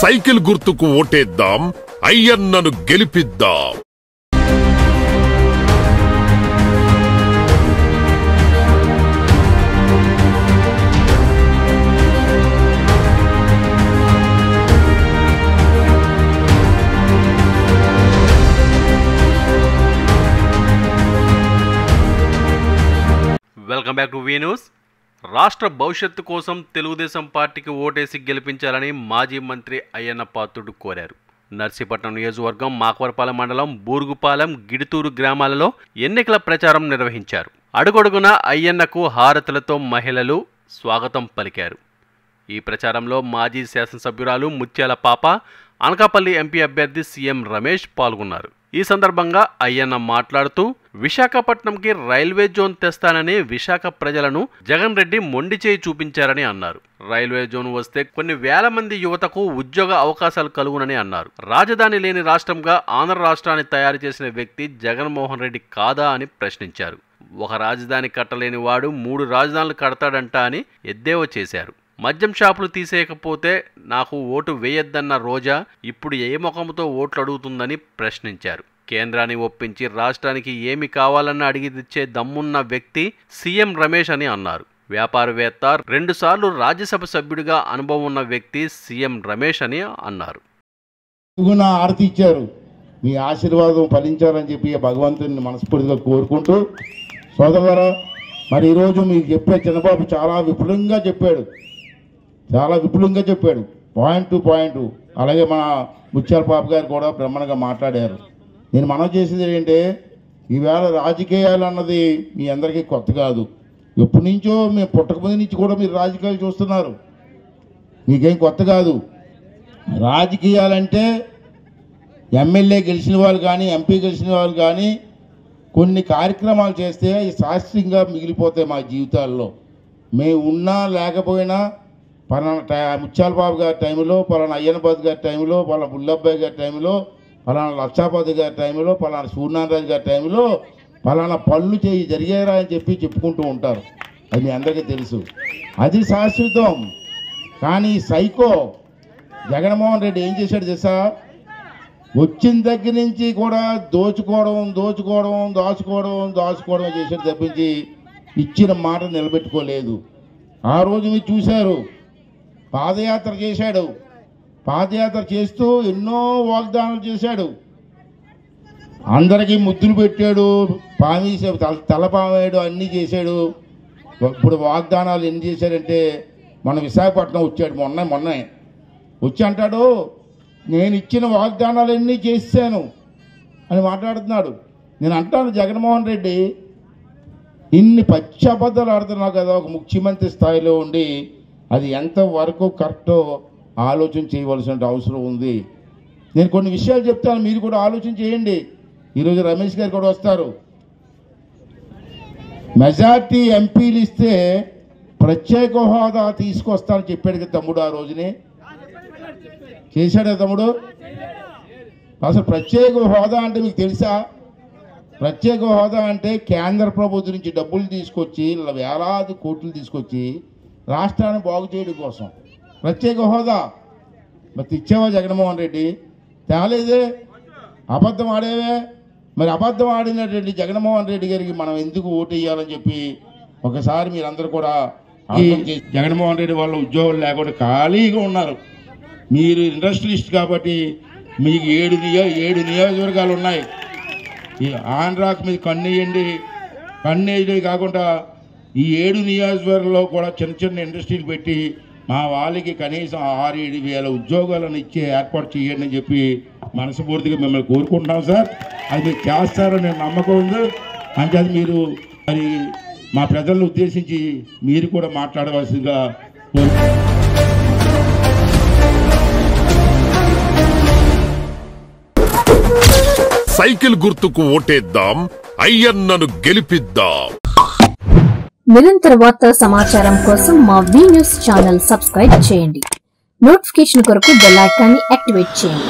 Cycle గుర్తుకు ఓటేద్దాం, అయ్యన్నను గెలిపిద్దాం. Welcome back to V News. రాష్ట్ర భవిష్యత్తు కోసం తెలుగుదేశం పార్టీకి ఓటేసి గెలిపించాలని మాజీ మంత్రి అయ్యన్న పాత్రుడు కోరారు. నర్సీపట్నం నియోజకవర్గం మాకవరపాలెం మండలం బూరుగుపాలెం గిడితూరు గ్రామాలలో ఎన్నికల ప్రచారం నిర్వహించారు. అడుగడుగున అయ్యన్నకు హారతులతో మహిళలు స్వాగతం పలికారు. ఈ ప్రచారంలో మాజీ శాసనసభ్యురాలు ముత్యాల పాప, అనకాపల్లి ఎంపీ అభ్యర్థి సీఎం రమేష్ పాల్గొన్నారు. ఈ సందర్భంగా అయ్యన్న మాట్లాడుతూ విశాఖపట్నంకి రైల్వే జోన్ తెస్తానని విశాఖ ప్రజలను జగన్ రెడ్డి మొండి చేయి చూపించారని అన్నారు. రైల్వే జోన్ వస్తే కొన్ని వేల మంది యువతకు ఉద్యోగ అవకాశాలు కలుగునని అన్నారు. రాజధాని లేని రాష్ట్రంగా ఆంధ్ర రాష్ట్రాన్ని తయారు చేసిన వ్యక్తి జగన్మోహన్ రెడ్డి కాదా అని ప్రశ్నించారు. ఒక రాజధాని కట్టలేని వాడు 3 రాజధానులు కడతాడంట అని ఎద్దేవా చేశారు. మద్యం షాపులు తీసేయకపోతే నాకు ఓటు వేయొద్దన్న రోజా ఇప్పుడు ఏ ముఖంతో ఓట్లు అడుగుతుందని ప్రశ్నించారు. కేంద్రాన్ని ఒప్పించి రాష్ట్రానికి ఏమి కావాలన్న అడిగిదిచ్చే దమ్మున్న వ్యక్తి సీఎం రమేష్ అని అన్నారు. వ్యాపారవేత్త, 2 సార్లు రాజ్యసభ సభ్యుడిగా అనుభవం ఉన్న వ్యక్తి సీఎం రమేష్ అని అన్నారు. ఆరతి ఇచ్చారు, మీ ఆశీర్వాదం ఫలించాలని చెప్పి భగవంతుని మనస్ఫూర్తిగా కోరుకుంటూ, సోదరులారా, మరి ఈరోజు మీకు చెప్పే చిన్నబాబు చాలా విపులంగా చెప్పాడు, పాయింట్ టు పాయింట్. అలాగే మన ముత్యాల పాప గారు కూడా బ్రహ్మాండంగా మాట్లాడారు. నేను మనం చేసేది ఏంటంటే, ఈవేళ రాజకీయాలు అన్నది మీ అందరికీ కొత్త కాదు. ఎప్పటి నుంచో మేము పుట్టకముందు నుంచి కూడా మీరు రాజకీయాలు చూస్తున్నారు, మీకేం కొత్త కాదు. రాజకీయాలంటే ఎమ్మెల్యే గెలిచిన వాళ్ళు కానీ, ఎంపీ గెలిచిన వాళ్ళు కానీ కొన్ని కార్యక్రమాలు చేస్తే శాస్త్రీయంగా మిగిలిపోతాయి మా జీవితాల్లో. మేము ఉన్నా లేకపోయినా పలానా ముత్యాల బాబు గారి టైంలో, పలానా అయ్యన్నబాబు గారి టైంలో, పలానా బుల్లబ్బాయి గారి టైంలో, పలానా లక్షాపతి గారి టైంలో, పలానా సూర్యనారాయణ గారి టైంలో పలానా పనులు జరిగారా అని చెప్పుకుంటూ ఉంటారు. అది మీ అందరికీ తెలుసు, అది శాశ్వతం. కానీ సైకో జగన్మోహన్ రెడ్డి ఏం చేశాడు తెలుసా? వచ్చిన దగ్గర నుంచి కూడా దాచుకోవడం చేశాడు తప్పించి ఇచ్చిన మాట నిలబెట్టుకోలేదు. ఆ రోజు మీరు చూశారు, పాదయాత్ర చేశాడు. పాదయాత్ర చేస్తూ ఎన్నో వాగ్దానాలు చేశాడు, అందరికీ ముద్దులు పెట్టాడు, తలపామాడు, అన్నీ చేశాడు. ఇప్పుడు వాగ్దానాలు ఎన్ని చేశాడంటే, మన విశాఖపట్నం వచ్చాడు మొన్న వచ్చి అంటాడు, నేను ఇచ్చిన వాగ్దానాలు ఎన్ని చేశాను అని మాట్లాడుతున్నాడు. నేను అంటాను, జగన్మోహన్ రెడ్డి ఇన్ని పచ్చి అబద్ధాలు ఆడుతున్నావు కదా, ఒక ముఖ్యమంత్రి స్థాయిలో ఉండి అది ఎంతవరకు కరెక్టో ఆలోచన చేయవలసిన అవసరం ఉంది. నేను కొన్ని విషయాలు చెప్తాను, మీరు కూడా ఆలోచన చేయండి. ఈరోజు రమేష్ గారు కూడా వస్తారు. మెజార్టీ ఎంపీలు ఇస్తే ప్రత్యేక హోదా తీసుకొస్తానని చెప్పాడు కదా తమ్ముడు, ఆ రోజునే చేశాడా తమ్ముడు? అసలు ప్రత్యేక హోదా అంటే మీకు తెలుసా? ప్రత్యేక హోదా అంటే కేంద్ర ప్రభుత్వం నుంచి డబ్బులు తీసుకొచ్చి, వేలాది కోట్లు తీసుకొచ్చి రాష్ట్రాన్ని బాగు చేయడం కోసం ప్రత్యేక హోదా. మరి ఇచ్చావా జగన్మోహన్ రెడ్డి? తేలేదే, అబద్ధం ఆడేవే. మరి అబద్ధం ఆడినటువంటి జగన్మోహన్ రెడ్డి గారికి మనం ఎందుకు ఓటు వేయాలని చెప్పి ఒకసారి మీరందరూ కూడా జగన్మోహన్ రెడ్డి వాళ్ళ ఉద్యోగాలు లేకుండా ఖాళీగా ఉన్నారు. మీరు ఇండస్ట్రియలిస్ట్ కాబట్టి మీకు 7 నియోజకవర్గాలు ఉన్నాయి. ఈ ఆంధ్రాకు మీద కన్నేయడం కాకుండా ఈ 7 నియోజకవర్గాల్లో కూడా చిన్న ఇండస్ట్రీలు పెట్టి మా వాళ్ళకి కనీసం 6-7 వేల ఉద్యోగాలను ఇచ్చే ఏర్పాటు చేయండి అని చెప్పి మనస్ఫూర్తిగా మిమ్మల్ని కోరుకుంటున్నాం సార్. అది మీరు చేస్తారని నమ్మకం ఉంది. అంటే అది మీరు మరి మా ప్రజలను ఉద్దేశించి మీరు కూడా మాట్లాడవలసిందిగా సైకిల్ గుర్తుకు ఓటేద్దాం, అయ్యన్నను గెలిపిద్దాం. నిరంతర వార్తా సమాచారం కోసం మా వి న్యూస్ ఛానల్ సబ్స్క్రైబ్ చేయండి. నోటిఫికేషన్ కొరకు బెల్ ఐకాన్ ని యాక్టివేట్ చేయండి.